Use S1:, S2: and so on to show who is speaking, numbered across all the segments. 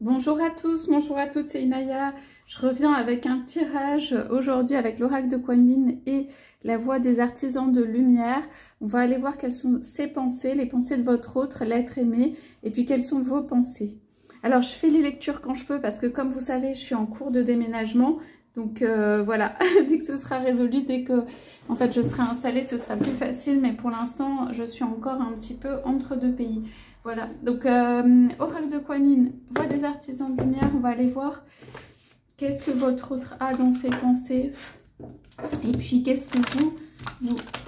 S1: Bonjour à tous, bonjour à toutes, c'est Inaya. Je reviens avec un tirage aujourd'hui avec l'oracle de Kuan Yin et la voix des artisans de lumière. On va aller voir quelles sont ses pensées, les pensées de votre autre, l'être aimé, et puis quelles sont vos pensées. Alors je fais les lectures quand je peux parce que comme vous savez, je suis en cours de déménagement. Donc voilà, dès que ce sera résolu, dès que en fait je serai installée, ce sera plus facile. Mais pour l'instant, je suis encore un petit peu entre deux pays. Voilà, donc oracle de Kuan Yin, voix des artisans de lumière, on va aller voir qu'est-ce que votre autre a dans ses pensées. Et puis qu'est-ce que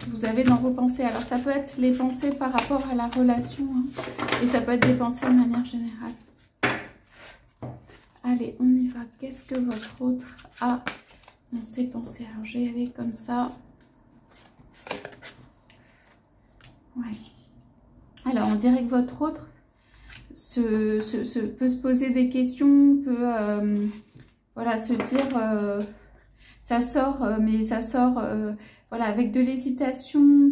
S1: vous avez dans vos pensées. Alors ça peut être les pensées par rapport à la relation, hein, et ça peut être des pensées de manière générale. Allez, on y va. Qu'est-ce que votre autre a dans ses pensées? Alors, je vais y aller comme ça. Ouais. Alors, on dirait que votre autre peut se poser des questions, peut voilà, se dire, ça sort, mais ça sort voilà, avec de l'hésitation.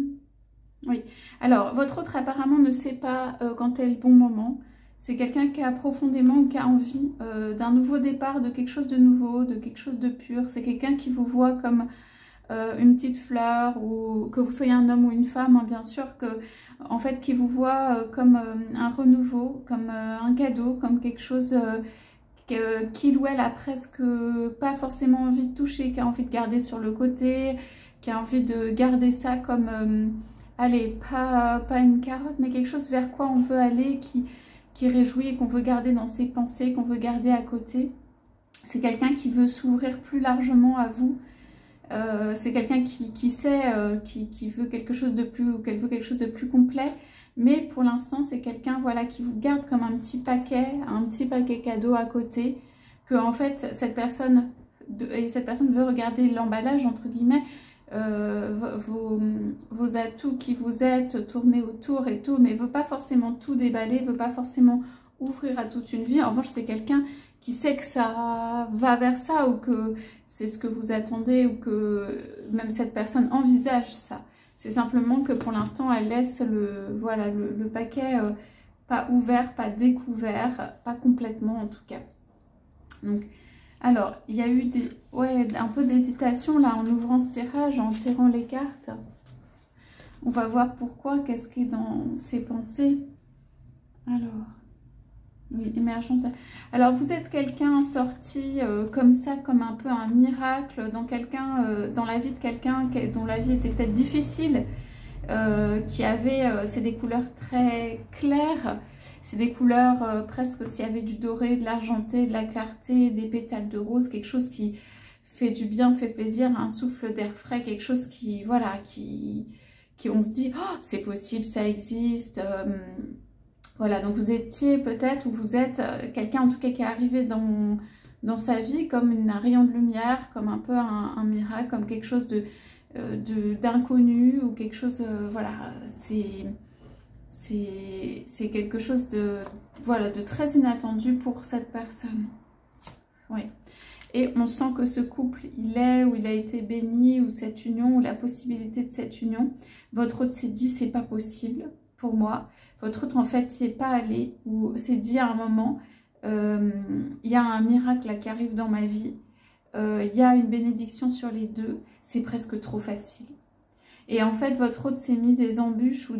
S1: Oui. Alors, votre autre apparemment ne sait pas quand est le bon moment. C'est quelqu'un qui a profondément ou qui a envie d'un nouveau départ, de quelque chose de nouveau, de quelque chose de pur. C'est quelqu'un qui vous voit comme une petite fleur, ou que vous soyez un homme ou une femme, hein, bien sûr, en fait, qui vous voit comme un renouveau, comme un cadeau, comme quelque chose qu'il ou elle a presque pas forcément envie de toucher, qui a envie de garder sur le côté, qui a envie de garder ça comme, allez, pas une carotte, mais quelque chose vers quoi on veut aller, qui réjouit et qu'on veut garder dans ses pensées, qu'on veut garder à côté. C'est quelqu'un qui veut s'ouvrir plus largement à vous. C'est quelqu'un qui sait, qui veut quelque chose de plus, ou qu'elle veut quelque chose de plus complet. Mais pour l'instant, c'est quelqu'un, voilà, qui vous garde comme un petit paquet cadeau à côté. Que en fait, cette personne veut regarder l'emballage, entre guillemets, vos atouts qui vous êtes, tourner autour et tout, mais veut pas forcément tout déballer, veut pas forcément ouvrir à toute une vie. En revanche, c'est quelqu'un qui sait que ça va vers ça, ou que c'est ce que vous attendez, ou que même cette personne envisage ça. C'est simplement que pour l'instant, elle laisse le paquet pas ouvert, pas découvert, pas complètement en tout cas. Donc, alors, il y a eu un peu d'hésitation là en ouvrant ce tirage, en tirant les cartes. On va voir pourquoi, qu'est-ce qui est dans ses pensées. Alors, oui, émergente. Alors, vous êtes quelqu'un sorti comme ça, comme un peu un miracle, dans la vie de quelqu'un dont la vie était peut-être difficile, qui avait, c'est des couleurs très claires. C'est des couleurs presque s'il y avait du doré, de l'argenté, de la clarté, des pétales de rose, quelque chose qui fait du bien, fait plaisir, un souffle d'air frais, quelque chose qui, voilà, on se dit, oh, c'est possible, ça existe. Voilà, donc vous étiez peut-être, ou vous êtes quelqu'un en tout cas qui est arrivé dans sa vie comme un rayon de lumière, comme un peu un miracle, comme quelque chose d'inconnu, ou quelque chose, voilà, c'est quelque chose de très inattendu pour cette personne. Oui. Et on sent que ce couple, il a été béni, ou cette union, ou la possibilité de cette union. Votre autre s'est dit, c'est pas possible pour moi. Votre autre, en fait, n'y est pas allé, ou s'est dit à un moment, il y a un miracle là, qui arrive dans ma vie. Il y a une bénédiction sur les deux. C'est presque trop facile. Et en fait, votre autre s'est mis des embûches, ou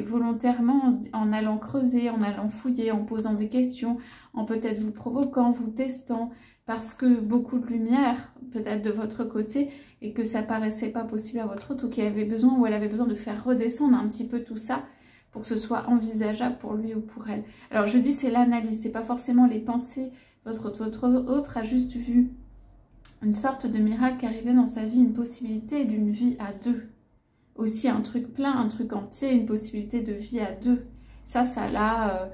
S1: volontairement, en allant creuser, en allant fouiller, en posant des questions, en peut-être vous provoquant, vous testant, parce que beaucoup de lumière, peut-être de votre côté, et que ça paraissait pas possible à votre autre, ou qu'elle avait besoin, ou elle avait besoin de faire redescendre un petit peu tout ça, pour que ce soit envisageable pour lui ou pour elle. Alors je dis, c'est l'analyse, c'est pas forcément les pensées. Votre autre a juste vu une sorte de miracle arriver dans sa vie, une possibilité d'une vie à deux. Aussi un truc plein, un truc entier, une possibilité de vie à deux. Ça l'a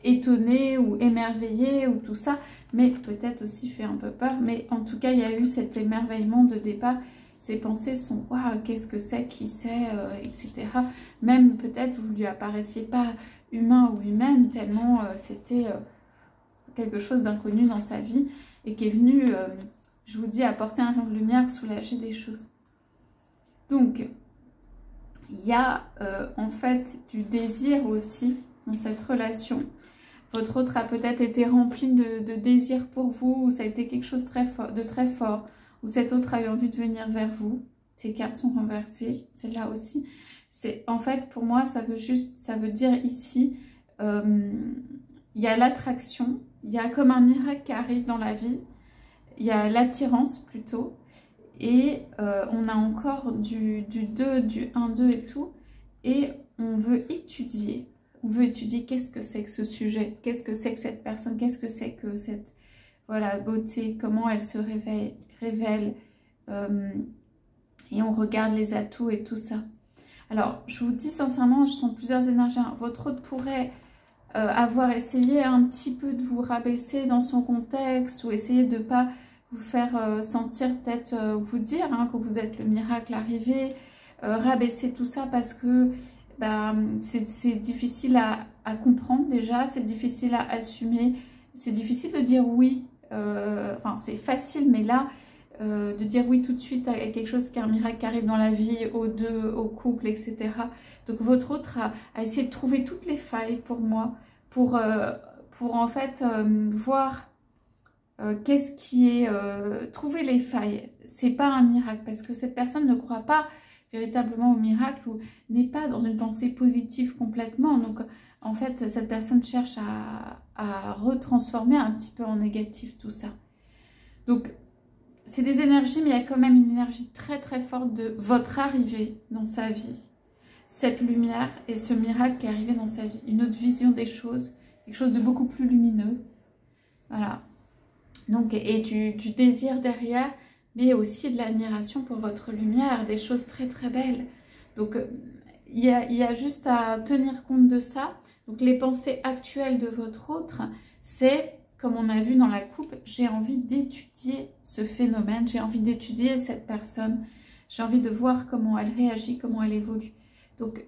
S1: étonné ou émerveillé ou tout ça, mais peut-être aussi fait un peu peur. Mais en tout cas, il y a eu cet émerveillement de départ. Ses pensées sont « waouh, qu'est-ce que c'est, qui c'est etc. » Même peut-être vous ne lui apparaissiez pas humain ou humaine, tellement c'était quelque chose d'inconnu dans sa vie, et qui est venu, je vous dis, apporter un rayon de lumière, soulager des choses. Donc, il y a en fait du désir aussi dans cette relation. Votre autre a peut-être été rempli de désir pour vous, ou ça a été quelque chose de très fort, ou cet autre a eu envie de venir vers vous. Ces cartes sont renversées, celle-là aussi. En fait, pour moi, ça veut dire ici, il y a l'attraction, il y a comme un miracle qui arrive dans la vie, il y a l'attirance plutôt, et on a encore du 2, du 1-2 et tout, et on veut étudier. On veut étudier qu'est-ce que c'est que ce sujet, qu'est-ce que c'est que cette personne, qu'est-ce que c'est que cette beauté, comment elle se révèle, et on regarde les atouts et tout ça. Alors, je vous dis sincèrement, je sens plusieurs énergies. Votre autre pourrait avoir essayé un petit peu de vous rabaisser dans son contexte, ou essayer de ne pas vous faire sentir, peut-être vous dire que vous êtes le miracle arrivé, rabaisser tout ça parce que c'est difficile à comprendre déjà, c'est difficile à assumer, c'est difficile de dire oui, enfin c'est facile, mais là, de dire oui tout de suite à quelque chose qui est un miracle qui arrive dans la vie, aux deux, au couple, etc. Donc votre autre a essayé de trouver toutes les failles pour moi, pour en fait voir qu'est-ce qui est... trouver les failles. C'est pas un miracle, parce que cette personne ne croit pas véritablement au miracle, ou n'est pas dans une pensée positive complètement. Donc en fait cette personne cherche à retransformer un petit peu en négatif tout ça. Donc c'est des énergies, mais il y a quand même une énergie très très forte de votre arrivée dans sa vie, cette lumière et ce miracle qui est arrivé dans sa vie, une autre vision des choses, quelque chose de beaucoup plus lumineux, voilà. Donc, et du désir derrière, mais aussi de l'admiration pour votre lumière, des choses très très belles. Donc il y a juste à tenir compte de ça. Donc les pensées actuelles de votre autre, c'est, comme on a vu dans la coupe, j'ai envie d'étudier ce phénomène, j'ai envie d'étudier cette personne, j'ai envie de voir comment elle réagit, comment elle évolue. Donc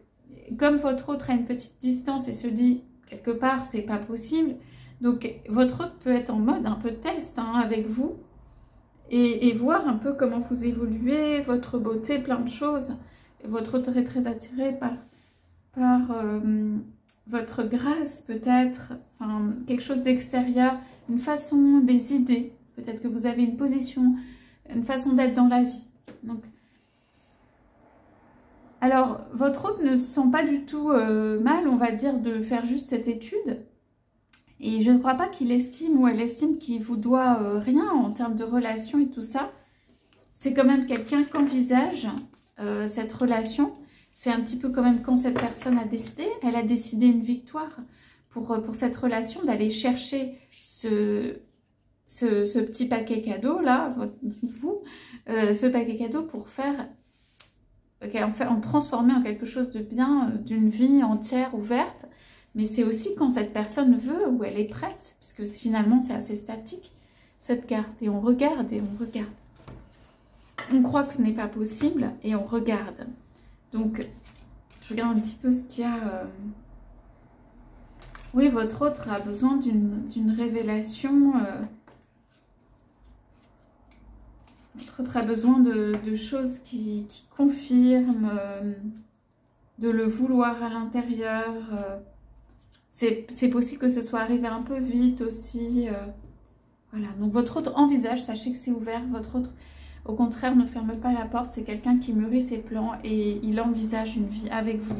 S1: comme votre autre a une petite distance et se dit quelque part c'est pas possible, donc votre autre peut être en mode un peu test avec vous, et voir un peu comment vous évoluez, votre beauté, plein de choses. Votre autre est très attiré par votre grâce peut-être, enfin quelque chose d'extérieur, une façon, des idées, peut-être que vous avez une position, une façon d'être dans la vie. Donc, alors votre autre ne se sent pas du tout mal, on va dire, de faire juste cette étude. Et je ne crois pas qu'il estime ou elle estime qu'il vous doit rien en termes de relation et tout ça. C'est quand même quelqu'un qui envisage cette relation. C'est un petit peu quand même quand cette personne a décidé. Elle a décidé une victoire pour cette relation, d'aller chercher ce petit paquet cadeau là, ce paquet cadeau pour faire, en transformer en quelque chose de bien, d'une vie entière ouverte. Mais c'est aussi quand cette personne veut ou elle est prête, puisque finalement c'est assez statique cette carte. Et on regarde et on regarde. On croit que ce n'est pas possible et on regarde. Donc je regarde un petit peu ce qu'il y a. Oui, votre autre a besoin d'une révélation. Votre autre a besoin de choses qui confirment, de le vouloir à l'intérieur. C'est possible que ce soit arrivé un peu vite aussi. Voilà, donc votre autre envisage, sachez que c'est ouvert. Votre autre, au contraire, ne ferme pas la porte. C'est quelqu'un qui mûrit ses plans et il envisage une vie avec vous.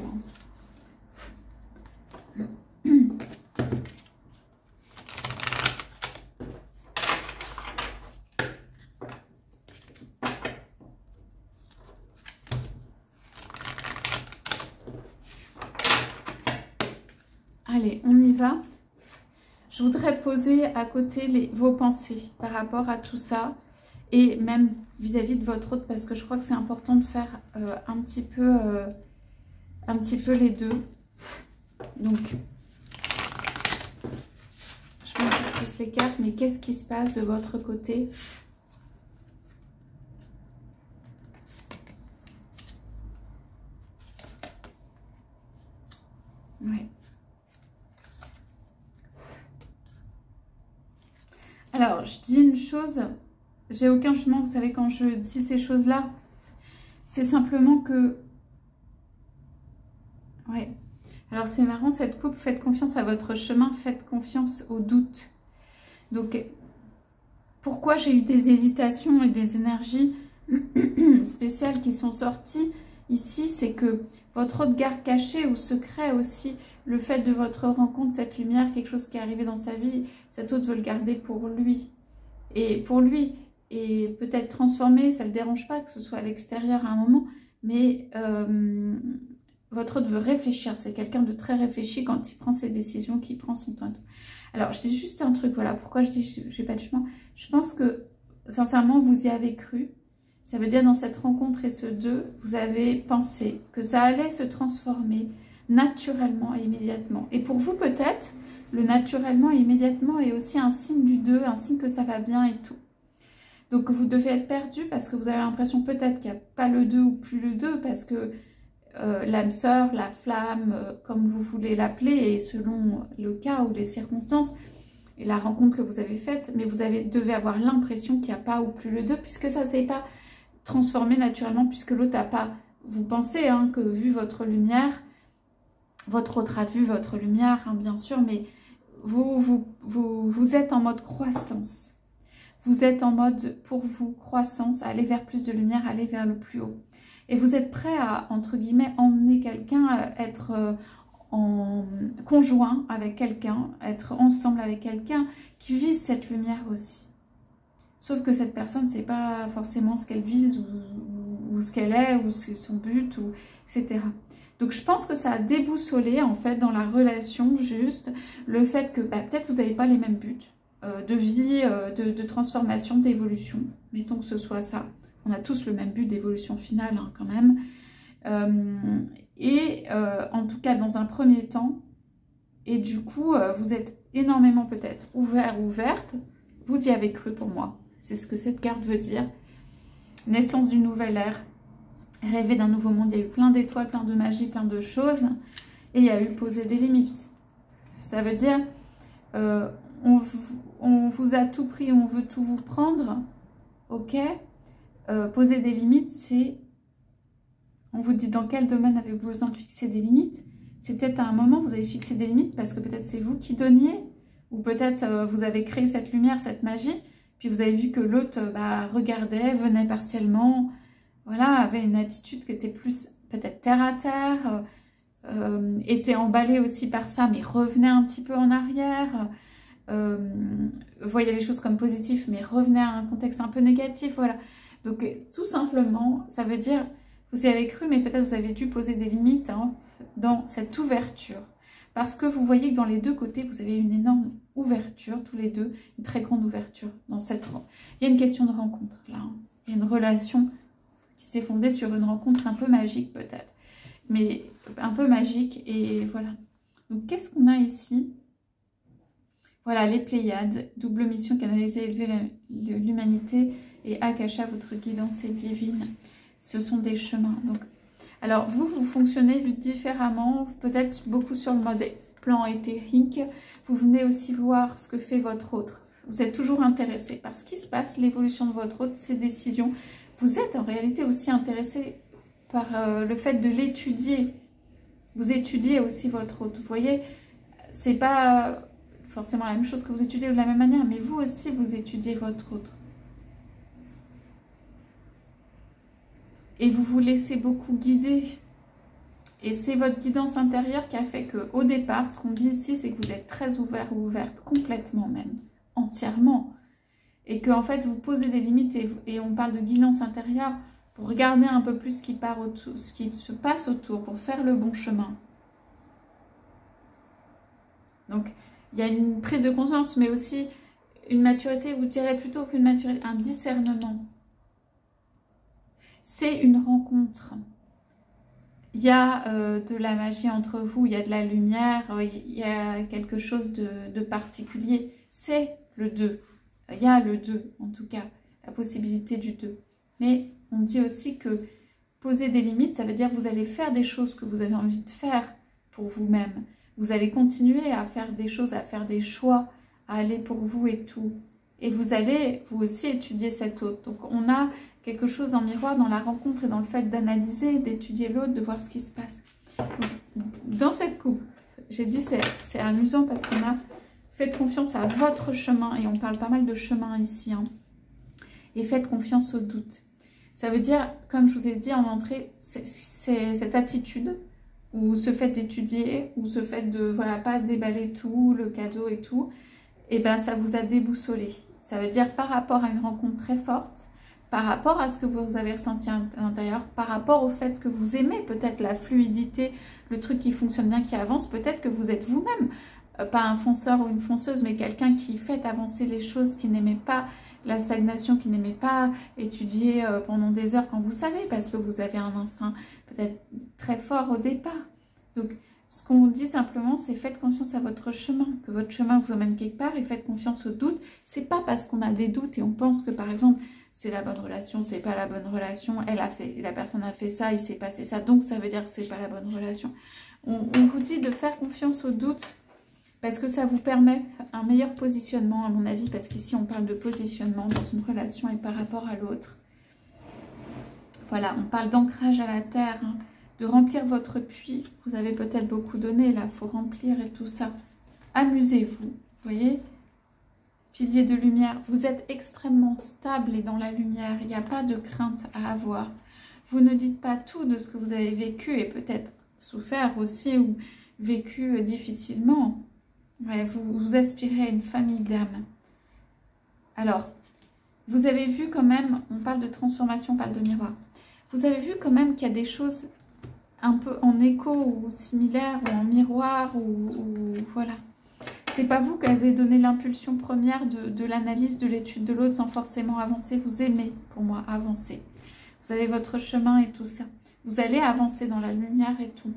S1: Allez, on y va. Je voudrais poser à côté vos pensées par rapport à tout ça, et même vis-à-vis de votre autre, parce que je crois que c'est important de faire un petit peu les deux. Donc, je vais mettre plus les cartes, mais qu'est-ce qui se passe de votre côté ? Ouais. Alors, je dis une chose, j'ai aucun jugement, vous savez, quand je dis ces choses-là, c'est simplement que... Ouais. Alors c'est marrant cette coupe, faites confiance à votre chemin, faites confiance au doute. Donc pourquoi j'ai eu des hésitations et des énergies spéciales qui sont sorties ici, c'est que votre autre garde cachée ou secret aussi, le fait de votre rencontre, cette lumière, quelque chose qui est arrivé dans sa vie, cet autre veut le garder pour lui. Et peut-être transformer, ça ne le dérange pas que ce soit à l'extérieur à un moment, mais votre autre veut réfléchir. C'est quelqu'un de très réfléchi quand il prend ses décisions, qu'il prend son temps. Alors, je dis juste un truc, voilà, pourquoi je dis je n'ai pas de jugement. Je pense que, sincèrement, vous y avez cru. Ça veut dire, dans cette rencontre et ce 2, vous avez pensé que ça allait se transformer naturellement et immédiatement. Et pour vous, peut-être, le naturellement et immédiatement est aussi un signe du 2, un signe que ça va bien et tout. Donc, vous devez être perdu parce que vous avez l'impression peut-être qu'il n'y a pas le 2 ou plus le 2 parce que l'âme sœur, la flamme, comme vous voulez l'appeler, et selon le cas ou les circonstances et la rencontre que vous avez faite, mais vous devez avoir l'impression qu'il n'y a pas ou plus le 2 puisque ça ne s'est pas transformé naturellement, puisque l'autre n'a pas, vous pensez hein, que vu votre lumière, votre autre a vu votre lumière, hein, bien sûr, mais vous êtes en mode croissance. Vous êtes en mode, pour vous, croissance, aller vers plus de lumière, aller vers le plus haut. Et vous êtes prêt à, entre guillemets, emmener quelqu'un, être en conjoint avec quelqu'un, être ensemble avec quelqu'un qui vise cette lumière aussi. Sauf que cette personne, c'est pas forcément ce qu'elle vise ou ce qu'elle est, ou son but, ou, etc. Donc je pense que ça a déboussolé en fait dans la relation juste le fait que peut-être vous n'avez pas les mêmes buts de vie, de transformation, d'évolution. Mettons que ce soit ça. On a tous le même but d'évolution finale hein, quand même. En tout cas dans un premier temps, et du coup vous êtes énormément peut-être ouvert ou ouverte. Vous y avez cru pour moi. C'est ce que cette carte veut dire. Naissance d'une nouvelle ère. Rêver d'un nouveau monde. Il y a eu plein d'étoiles, plein de magie, plein de choses. Et il y a eu poser des limites. Ça veut dire, on vous a tout pris, on veut tout vous prendre. Ok. Poser des limites, c'est... On vous dit dans quel domaine avez-vous besoin de fixer des limites. C'est peut-être à un moment, vous avez fixé des limites parce que peut-être c'est vous qui donniez. Ou peut-être vous avez créé cette lumière, cette magie. Puis vous avez vu que l'autre regardait, venait partiellement, voilà, avait une attitude qui était plus peut-être terre à terre, était emballé aussi par ça, mais revenait un petit peu en arrière, voyait les choses comme positives, mais revenait à un contexte un peu négatif, voilà. Donc tout simplement, ça veut dire, vous y avez cru, mais peut-être vous avez dû poser des limites hein, dans cette ouverture. Parce que vous voyez que dans les deux côtés, vous avez une énorme ouverture, tous les deux, une très grande ouverture dans cette... Il y a une question de rencontre, là. Hein. Il y a une relation qui s'est fondée sur une rencontre un peu magique, peut-être. Mais un peu magique, et voilà. Donc, qu'est-ce qu'on a ici? Voilà, les Pléiades, double mission, canaliser, élever l'humanité, et Akasha, votre guidance est divine. Ce sont des chemins, donc... Alors, vous fonctionnez différemment, peut-être beaucoup sur le mode plan éthérique. Vous venez aussi voir ce que fait votre autre. Vous êtes toujours intéressé par ce qui se passe, l'évolution de votre autre, ses décisions. Vous êtes en réalité aussi intéressé par le fait de l'étudier. Vous étudiez aussi votre autre. Vous voyez, c'est pas forcément la même chose que vous étudiez de la même manière, mais vous aussi, vous étudiez votre autre. Et vous vous laissez beaucoup guider. Et c'est votre guidance intérieure qui a fait qu'au départ, ce qu'on dit ici, c'est que vous êtes très ouvert ou ouverte, complètement même, entièrement. Et qu'en fait, vous posez des limites et on parle de guidance intérieure pour regarder un peu plus ce qui se passe autour, pour faire le bon chemin. Donc, il y a une prise de conscience, mais aussi une maturité, vous direz plutôt qu'une maturité, un discernement. C'est une rencontre. Il y a de la magie entre vous, il y a de la lumière, il y a quelque chose de particulier. C'est le 2. Il y a le 2, en tout cas, la possibilité du 2. Mais on dit aussi que poser des limites, ça veut dire que vous allez faire des choses que vous avez envie de faire pour vous-même. Vous allez continuer à faire des choses, à faire des choix, à aller pour vous et tout. Et vous allez, vous aussi, étudier cet autre. Donc, on a quelque chose en miroir dans la rencontre et dans le fait d'analyser, d'étudier l'autre, de voir ce qui se passe. Donc, dans cette coupe, j'ai dit c'est amusant parce qu'on a fait confiance à votre chemin et on parle pas mal de chemin ici. Hein, et faites confiance au doute. Ça veut dire, comme je vous ai dit en entrée, c'est cette attitude ou ce fait d'étudier ou ce fait de, voilà, pas déballer tout, le cadeau et tout, et ben ça vous a déboussolé. Ça veut dire par rapport à une rencontre très forte, par rapport à ce que vous avez ressenti à l'intérieur, par rapport au fait que vous aimez peut-être la fluidité, le truc qui fonctionne bien, qui avance, peut-être que vous êtes vous-même, pas un fonceur ou une fonceuse, mais quelqu'un qui fait avancer les choses, qui n'aimait pas la stagnation, qui n'aimait pas étudier pendant des heures quand vous savez, parce que vous avez un instinct peut-être très fort au départ. Donc, ce qu'on dit simplement, c'est faites confiance à votre chemin, que votre chemin vous emmène quelque part et faites confiance au doute. C'est pas parce qu'on a des doutes et on pense que, par exemple, c'est la bonne relation, c'est pas la bonne relation, la personne a fait ça, il s'est passé ça, donc ça veut dire que c'est pas la bonne relation. On vous dit de faire confiance au doute parce que ça vous permet un meilleur positionnement, à mon avis, parce qu'ici, on parle de positionnement dans une relation et par rapport à l'autre. Voilà, on parle d'ancrage à la terre, hein, de remplir votre puits. Vous avez peut-être beaucoup donné, là, il faut remplir et tout ça. Amusez-vous, vous voyez? Pilier de lumière, vous êtes extrêmement stable et dans la lumière, il n'y a pas de crainte à avoir. Vous ne dites pas tout de ce que vous avez vécu et peut-être souffert aussi ou vécu difficilement. Ouais, vous aspirez à une famille d'âmes. Alors, vous avez vu quand même, on parle de transformation, on parle de miroir. Vous avez vu quand même qu'il y a des choses un peu en écho ou similaires ou en miroir ou voilà. C'est pas vous qui avez donné l'impulsion première de l'analyse, de l'étude de l'autre sans forcément avancer. Vous aimez, pour moi, avancer. Vous avez votre chemin et tout ça. Vous allez avancer dans la lumière et tout.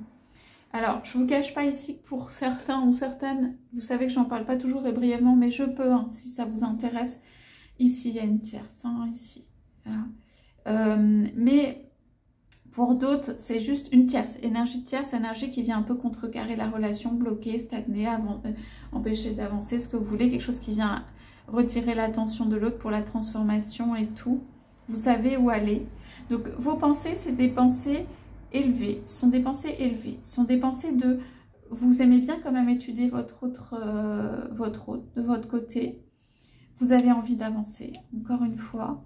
S1: Alors, je ne vous cache pas ici que pour certains ou certaines, vous savez que j'en parle pas toujours et brièvement, mais je peux, hein, si ça vous intéresse. Ici, il y a une tierce, hein, ici. Voilà. Mais pour d'autres, c'est juste une tierce. Énergie tierce, énergie qui vient un peu contrecarrer la relation, bloquer, stagner, empêcher d'avancer, ce que vous voulez, quelque chose qui vient retirer l'attention de l'autre pour la transformation et tout. Vous savez où aller. Donc, vos pensées, c'est des pensées élevées, sont des pensées élevées, sont des pensées de vous aimez bien quand même étudier votre autre de votre côté, vous avez envie d'avancer, encore une fois.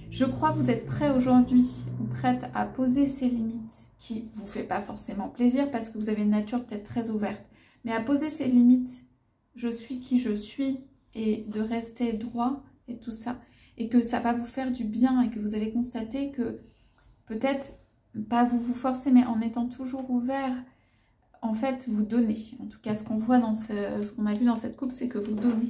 S1: Je crois que vous êtes prêt aujourd'hui, ou prête à poser ces limites qui ne vous fait pas forcément plaisir parce que vous avez une nature peut-être très ouverte, mais à poser ces limites, je suis qui je suis et de rester droit et tout ça, et que ça va vous faire du bien et que vous allez constater que peut-être pas vous forcer, mais en étant toujours ouvert, en fait, vous donnez. En tout cas, ce qu'on voit dans ce qu'on a vu dans cette coupe, c'est que vous donnez.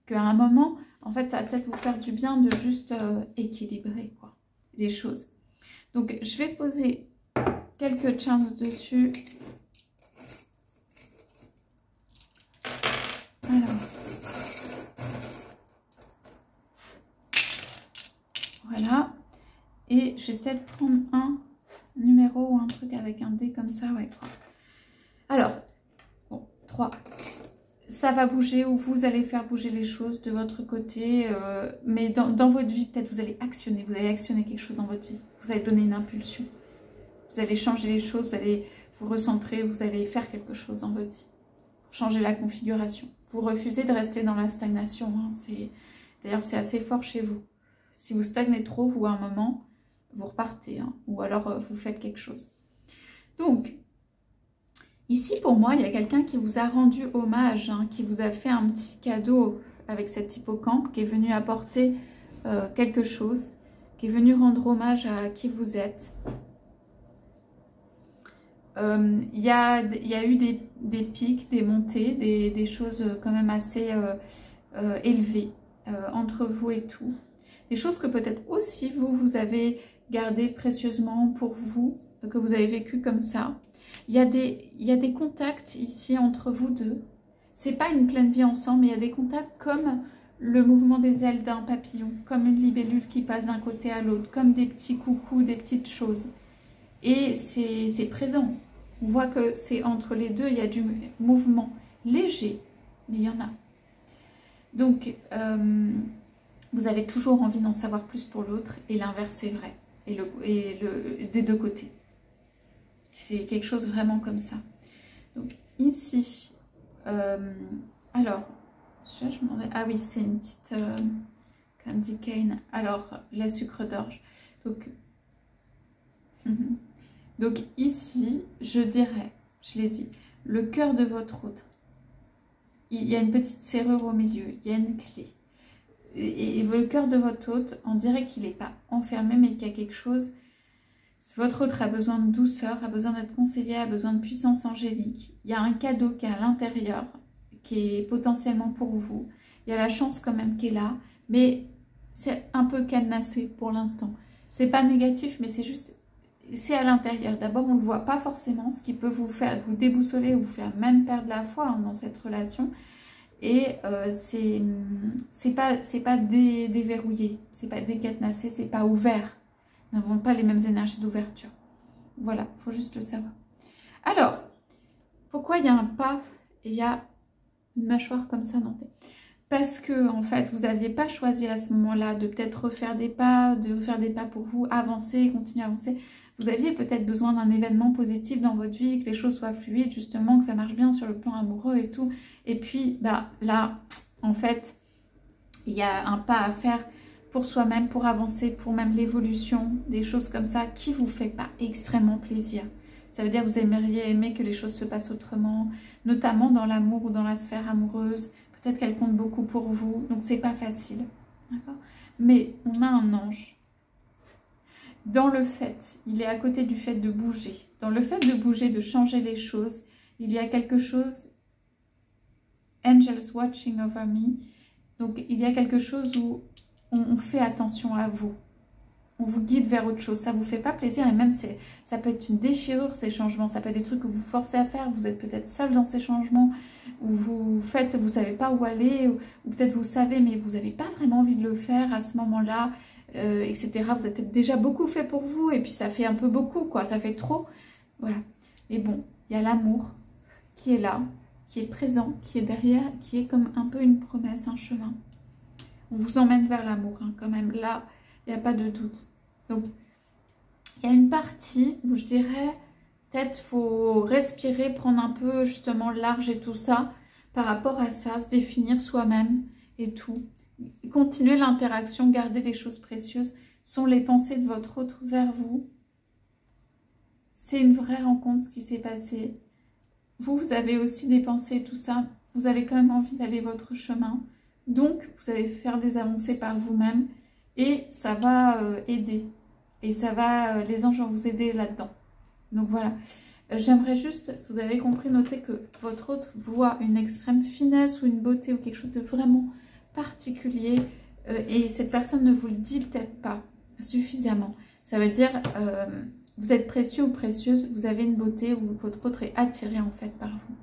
S1: Qu'à un moment, en fait, ça va peut-être vous faire du bien de juste équilibrer, quoi, les choses. Donc, je vais poser quelques charms dessus. Alors. Voilà. Et je vais peut-être prendre un numéro ou un truc avec un dé comme ça, ouais, 3. Alors, bon, 3. Ça va bouger ou vous allez faire bouger les choses de votre côté, mais dans votre vie, peut-être vous allez actionner quelque chose dans votre vie. Vous allez donner une impulsion. Vous allez changer les choses, vous allez vous recentrer, vous allez faire quelque chose dans votre vie. Changer la configuration. Vous refusez de rester dans la stagnation. Hein, d'ailleurs, c'est assez fort chez vous. Si vous stagnez trop, vous, à un moment, vous repartez, hein, ou alors vous faites quelque chose. Donc, ici, pour moi, il y a quelqu'un qui vous a rendu hommage, hein, qui vous a fait un petit cadeau avec cet hippocampe, qui est venu apporter quelque chose, qui est venu rendre hommage à qui vous êtes. Il y a eu des pics, des montées, des choses quand même assez élevées entre vous et tout. Des choses que peut-être aussi vous avez gardées précieusement pour vous, que vous avez vécu comme ça. Il y a des contacts ici entre vous deux. C'est pas une pleine vie ensemble, mais il y a des contacts comme le mouvement des ailes d'un papillon, comme une libellule qui passe d'un côté à l'autre, comme des petits coucous, des petites choses. Et c'est présent. On voit que c'est entre les deux, il y a du mouvement léger, mais il y en a. Donc, vous avez toujours envie d'en savoir plus pour l'autre, et l'inverse est vrai, et des deux côtés. C'est quelque chose vraiment comme ça. Donc ici, alors, je me demandais, ah oui, c'est une petite candy cane. Alors, la sucre d'orge. Donc ici, je dirais, je l'ai dit, le cœur de votre outre. Il y a une petite serrure au milieu, il y a une clé. Et le cœur de votre hôte, on dirait qu'il n'est pas enfermé, mais qu'il y a quelque chose. Votre hôte a besoin de douceur, a besoin d'être conseillé, a besoin de puissance angélique. Il y a un cadeau qui est à l'intérieur, qui est potentiellement pour vous. Il y a la chance quand même qui est là, mais c'est un peu cadenassé pour l'instant. C'est pas négatif, mais c'est juste, c'est à l'intérieur. D'abord, on ne le voit pas forcément, ce qui peut vous faire vous déboussoler ou vous faire même perdre la foi dans cette relation. Et c'est pas déverrouillé, c'est pas décadenassé, c'est pas ouvert. Nous n'avons pas les mêmes énergies d'ouverture. Voilà, il faut juste le savoir. Alors, pourquoi il y a un pas et il y a une mâchoire comme ça dans tête? Parce que, en fait, vous n'aviez pas choisi à ce moment-là de peut-être refaire des pas, pour vous, avancer, continuer à avancer. Vous aviez peut-être besoin d'un événement positif dans votre vie, que les choses soient fluides, justement, que ça marche bien sur le plan amoureux et tout. Et puis, bah, là, en fait, il y a un pas à faire pour soi-même, pour avancer, pour même l'évolution, des choses comme ça qui ne vous fait pas extrêmement plaisir. Ça veut dire que vous aimeriez aimer que les choses se passent autrement, notamment dans l'amour ou dans la sphère amoureuse. Peut-être qu'elle compte beaucoup pour vous, donc c'est pas facile. D'accord ? Mais on a un ange. Dans le fait, il est à côté du fait de bouger. Dans le fait de bouger, de changer les choses, il y a quelque chose, angels watching over me. Donc il y a quelque chose où on fait attention à vous. On vous guide vers autre chose. Ça ne vous fait pas plaisir et même ça peut être une déchirure ces changements. Ça peut être des trucs que vous vous forcez à faire. Vous êtes peut-être seul dans ces changements. Ou vous ne savez pas où aller. Ou peut-être vous savez mais vous n'avez pas vraiment envie de le faire à ce moment-là. Etc. Vous êtes peut-être déjà beaucoup fait pour vous. Et puis ça fait un peu beaucoup quoi. Ça fait trop. Voilà. Mais bon, il y a l'amour qui est là. Qui est présent. Qui est derrière. Qui est comme un peu une promesse, un chemin. On vous emmène vers l'amour hein, quand même. Là, il n'y a pas de doute. Donc, il y a une partie où je dirais, peut-être faut respirer, prendre un peu justement large et tout ça, par rapport à ça, se définir soi-même et tout. Continuer l'interaction, garder les choses précieuses, sont les pensées de votre autre vers vous. C'est une vraie rencontre ce qui s'est passé. Vous avez aussi des pensées et tout ça. Vous avez quand même envie d'aller votre chemin. Donc, vous allez faire des avancées par vous-même et ça va aider. Et ça va, les anges vont vous aider là-dedans. Donc voilà. J'aimerais juste, vous avez compris, noter que votre autre voit une extrême finesse ou une beauté ou quelque chose de vraiment particulier. Et cette personne ne vous le dit peut-être pas suffisamment. Ça veut dire, vous êtes précieux ou précieuse, vous avez une beauté ou votre autre est attiré en fait par vous.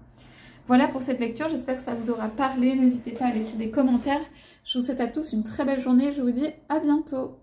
S1: Voilà pour cette lecture, j'espère que ça vous aura parlé. N'hésitez pas à laisser des commentaires. Je vous souhaite à tous une très belle journée. Je vous dis à bientôt.